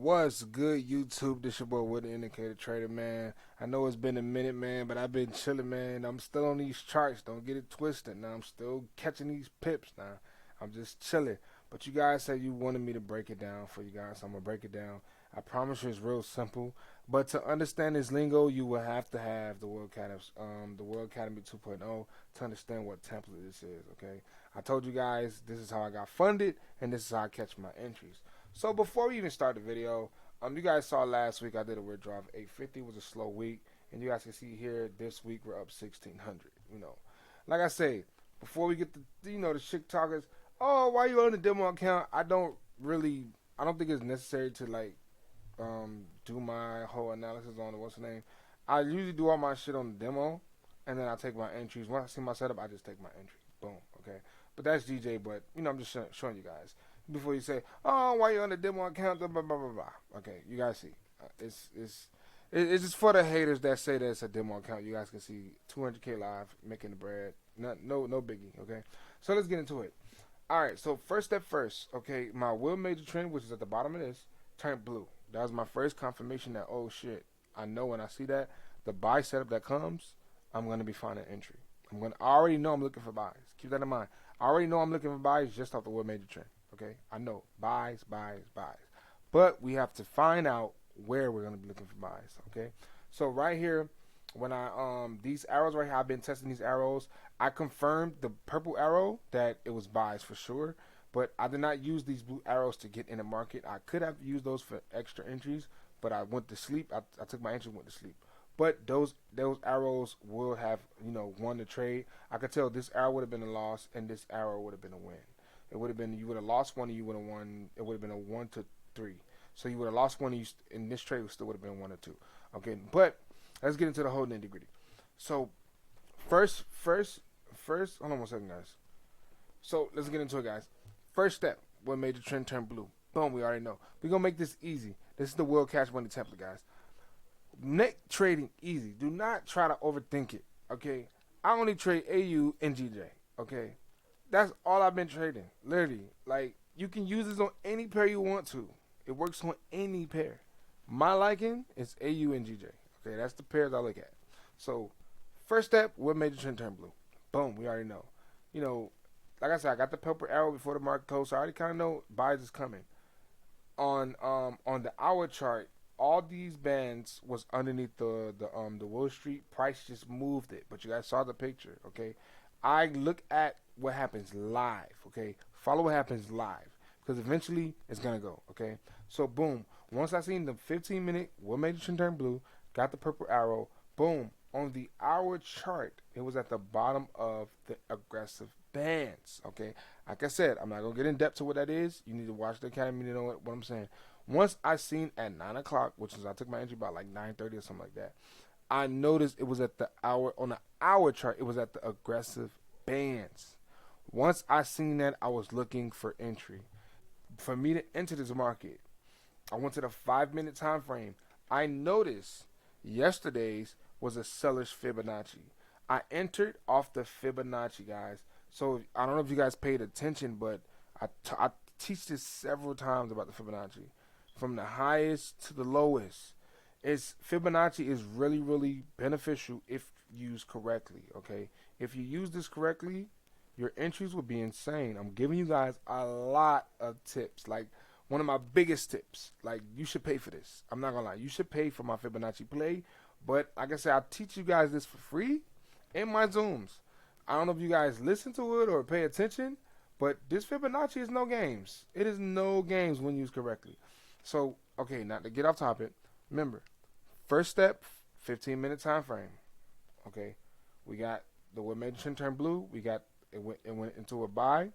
What's good, YouTube? This your boy with the Indicator Trader, man. I know it's been a minute, man, but I've been chilling, man. I'm still on these charts. Don't get it twisted. Now I'm still catching these pips. Now I'm just chilling. But you guys said you wanted me to break it down for you guys, so I'm gonna break it down. I promise you, it's real simple. But to understand this lingo, you will have to have the World Academy 2.0 to understand what template this is. Okay. I told you guys this is how I got funded, and this is how I catch my entries. So before we even start the video, you guys saw last week I did a withdrawal of 850. It was a slow week, and you guys can see here this week we're up 1600. Like I say, before we get the the chick talkers, oh, why you on the demo account? I don't think it's necessary to do my whole analysis on what's the name. I usually do all my shit on the demo, and then I take my entries. Once I see my setup, I just take my entries. Boom. Okay. But that's DJ. But I'm just showing you guys before you say, "Oh, why you on the demo account?" Blah blah blah blah blah. Okay, you guys see, it's just for the haters that say that it's a demo account. You guys can see 200K live making the bread. No biggie. Okay, so let's get into it. All right, so first step first. Okay, my will major trend, which is at the bottom of this, turned blue. That was my first confirmation that shit. I know when I see that the buy setup that comes, I'm gonna be finding entry. I already know I'm looking for buys. Keep that in mind. I already know I'm looking for buys just off the will major trend. Okay, I know buys. But we have to find out where we're gonna be looking for buys. Okay, so right here, when these arrows right here, I've been testing these arrows. I confirmed the purple arrow that it was buys for sure, but I did not use these blue arrows to get in the market. I could have used those for extra entries, but I went to sleep. I took my entry, went to sleep. But those arrows will have won the trade. I could tell this arrow would have been a loss, and this arrow would have been a win. It would have been you would have lost one, and you would have won. It would have been a 1 to 3. So you would have lost one, and in this trade, it still would have been 1 or 2. Okay, but let's get into the whole nitty gritty. So first, hold on one second, guys. So let's get into it, guys. First step: what made the trend turn blue? Boom, we already know. We're gonna make this easy. This is the World Cash Money template, guys. Make trading easy. Do not try to overthink it. Okay, I only trade AU and GJ. Okay, that's all I've been trading. Literally, like you can use this on any pair you want to. It works on any pair. My liking is AU and GJ. Okay, that's the pairs I look at. So, first step, what made the trend turn blue? Boom, we already know. Like I said, I got the purple arrow before the market closed, so I already kind of know buys is coming. On the hour chart, all these bands was underneath the Wall Street price, just moved it. But you guys saw the picture, okay? I look at what happens live, okay? Follow what happens live, because eventually it's gonna go, okay? So boom, once I seen the 15-minute, what made the trend turn blue, got the purple arrow, boom, on the hour chart, it was at the bottom of the aggressive bands, okay? Like I said, I'm not gonna get in depth to what that is. You need to watch the academy to know what I'm saying. Once I seen at 9 o'clock, which is I took my entry about like 9:30 or something like that, I noticed it was at the hour, on the hour chart, it was at the aggressive bands. Once I seen that, I was looking for entry. For me to enter this market, I went to the 5-minute time frame. I noticed yesterday's was a seller's Fibonacci. I entered off the Fibonacci, guys. So I don't know if you guys paid attention, but I teach this several times about the Fibonacci. From the highest to the lowest. Fibonacci is really beneficial if used correctly, okay? If you use this correctly, your entries will be insane. I'm giving you guys a lot of tips. Like, one of my biggest tips. Like, you should pay for this. I'm not gonna lie. You should pay for my Fibonacci play. But like I said, I teach you guys this for free in my Zooms. I don't know if you guys listen to it or pay attention, but this Fibonacci is no games. It is no games when used correctly. So, okay, not to get off topic, remember, first step, 15-minute time frame. Okay, we got the what made the trend turn blue. It went into a buy,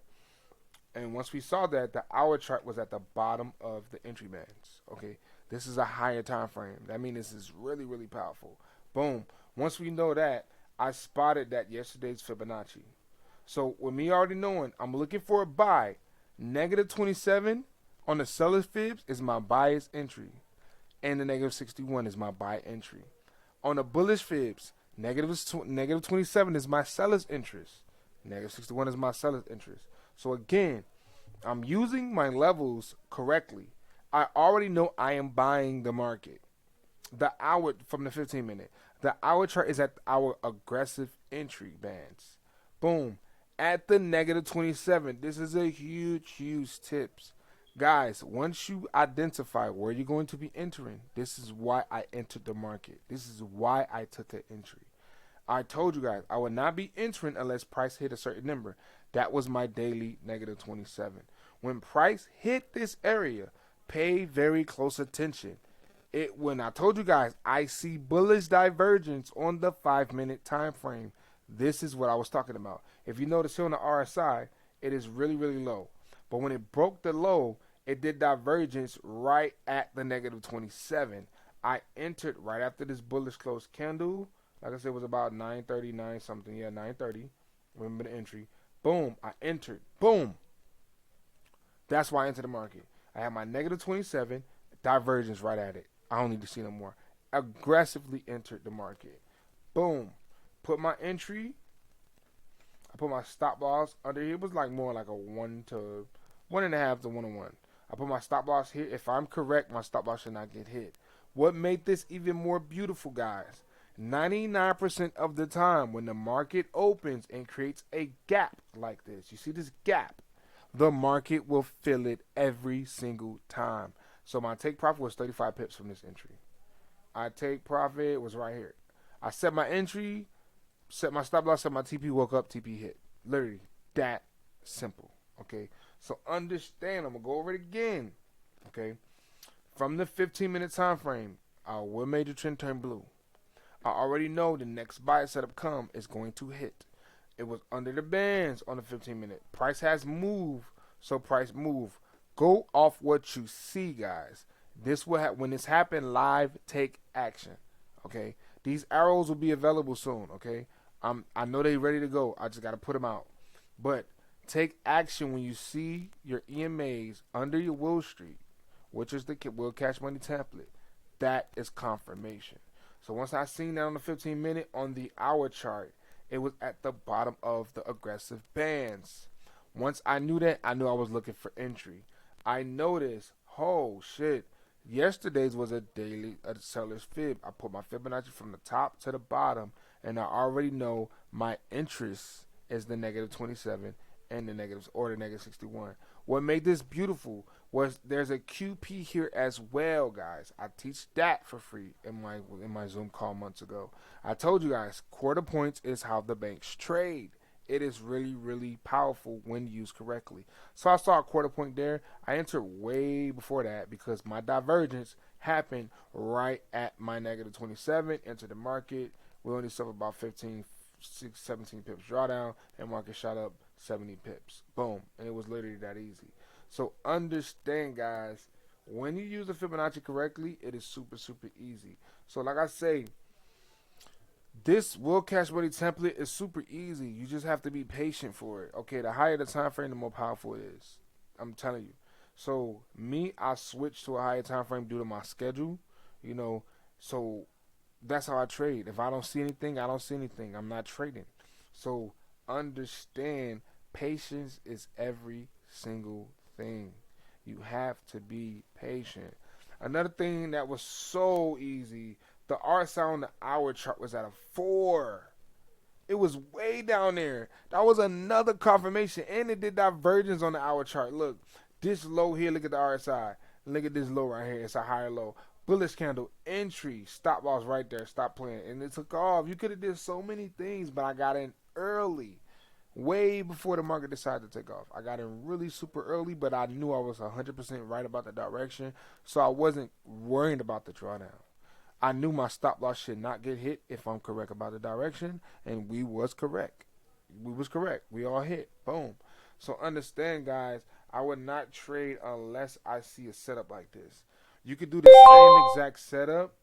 and once we saw that, the hour chart was at the bottom of the entry bands. Okay, this is a higher time frame. That means this is really powerful. Boom. Once we know that, I spotted that yesterday's Fibonacci. So with me already knowing, I'm looking for a buy. Negative 27 on the seller's fibs is my buyer's entry, and the negative 61 is my buy entry. On the bullish fibs, negative 27 is my seller's interest. Negative 61 is my seller's interest. So again, I'm using my levels correctly. I already know I am buying the market. The hour from the 15 minute. The hour chart is at our aggressive entry bands. Boom. At the negative 27. This is a huge, huge tips. Guys, once you identify where you're going to be entering, this is why I entered the market. This is why I took an entry. I told you guys I would not be entering unless price hit a certain number. That was my daily negative 27. When price hit this area, pay very close attention. It when I told you guys I see bullish divergence on the 5 minute time frame. This is what I was talking about. If you notice here on the RSI, it is really, really low. But when it broke the low, it did divergence right at the negative 27. I entered right after this bullish close candle. Like I said, it was about 9:39 something. Yeah, 9:30. Remember the entry. Boom, I entered. Boom. That's why I entered the market. I had my negative 27, divergence right at it. I don't need to see no more. Aggressively entered the market. Boom. Put my entry. I put my stop loss under here. It was like more like a 1.5 to 1 on 1. I put my stop loss here. If I'm correct, my stop loss should not get hit. What made this even more beautiful, guys? 99% of the time when the market opens and creates a gap like this, you see this gap, the market will fill it every single time. So my take profit was 35 pips from this entry. I take profit was right here. I set my entry, set my stop loss, set my TP, woke up, TP hit. Literally that simple. Okay. So understand, I'm gonna go over it again. Okay. From the 15-minute time frame, what made the trend turn blue? I already know the next buy setup come is going to hit. It was under the bands on the 15-minute. Price has moved, so price move. Go off what you see, guys. This will when this happen live, take action. Okay, these arrows will be available soon. Okay, I know they ready to go. I just gotta put them out. But take action when you see your EMAs under your Will Street, which is the Will Cash Money template. That is confirmation. So once I seen that on the 15-minute on the hour chart, it was at the bottom of the aggressive bands. Once I knew that, I knew I was looking for entry. I noticed, oh shit, yesterday's was a daily seller's fib. I put my Fibonacci from the top to the bottom, and I already know my interest is the negative 27 and the negative or the negative 61. What made this beautiful was there's a QP here as well, guys. I teach that for free in my Zoom call months ago. I told you guys, quarter points is how the banks trade. It is really, really powerful when used correctly. So I saw a quarter point there. I entered way before that because my divergence happened right at my negative 27. Entered the market. We only suffered about 15, 17 pips drawdown, and market shot up 70 pips. Boom. And it was literally that easy. So understand, guys, when you use the Fibonacci correctly, it is super, super easy. So like I say, this Will Cash Money template is super easy. You just have to be patient for it. Okay, the higher the time frame, the more powerful it is. I'm telling you. So me, I switched to a higher time frame due to my schedule. You know, so that's how I trade. If I don't see anything, I don't see anything. I'm not trading. So understand, patience is every single thing. You have to be patient. Another thing that was so easy, the RSI on the hour chart was at a 4. It was way down there. That was another confirmation. And it did divergence on the hour chart. Look, this low here, look at the RSI. Look at this low right here. It's a higher low. Bullish candle, entry, stop loss right there. Stop playing. And it took off. You could have did so many things, but I got in early. Way before the market decided to take off. I got in really super early, but I knew I was 100% right about the direction, so I wasn't worried about the drawdown. I knew my stop loss should not get hit if I'm correct about the direction, and we was correct. We was correct. We all hit. Boom. So understand, guys, I would not trade unless I see a setup like this. You could do the same exact setup.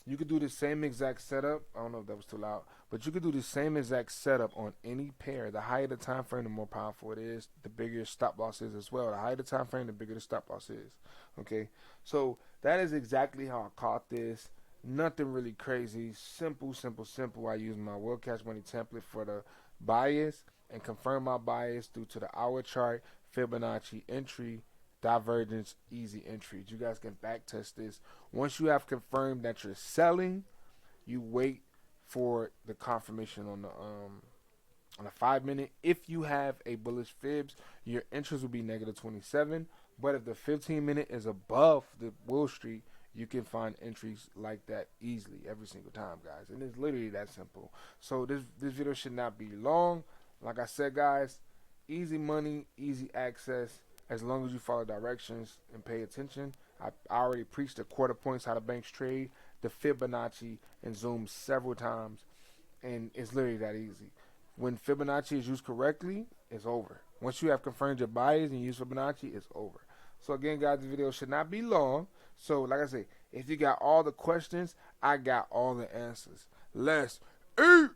You could do the same exact setup. I don't know if that was too loud, but you could do the same exact setup on any pair. The higher the time frame, the more powerful it is. The bigger your stop loss is as well. The higher the time frame, the bigger the stop loss is. Okay, so that is exactly how I caught this. Nothing really crazy. Simple, simple, simple. I use my Will Cash Money template for the bias and confirm my bias due to the hour chart, Fibonacci entry, divergence, easy entries. You guys can back test this. Once you have confirmed that you're selling, you wait for the confirmation on a 5 minute. If you have a bullish fibs, your interest will be negative 27. But if the 15 minute is above the Wall Street, you can find entries like that easily every single time, guys. And it's literally that simple. So this video should not be long. Like I said, guys, easy money, easy access. As long as you follow directions and pay attention. I already preached the quarter points, how the banks trade, the Fibonacci, and Zoom several times. And it's literally that easy. When Fibonacci is used correctly, it's over. Once you have confirmed your bias and use Fibonacci, it's over. So again, guys, the video should not be long. So like I say, if you got all the questions, I got all the answers. Let's eat!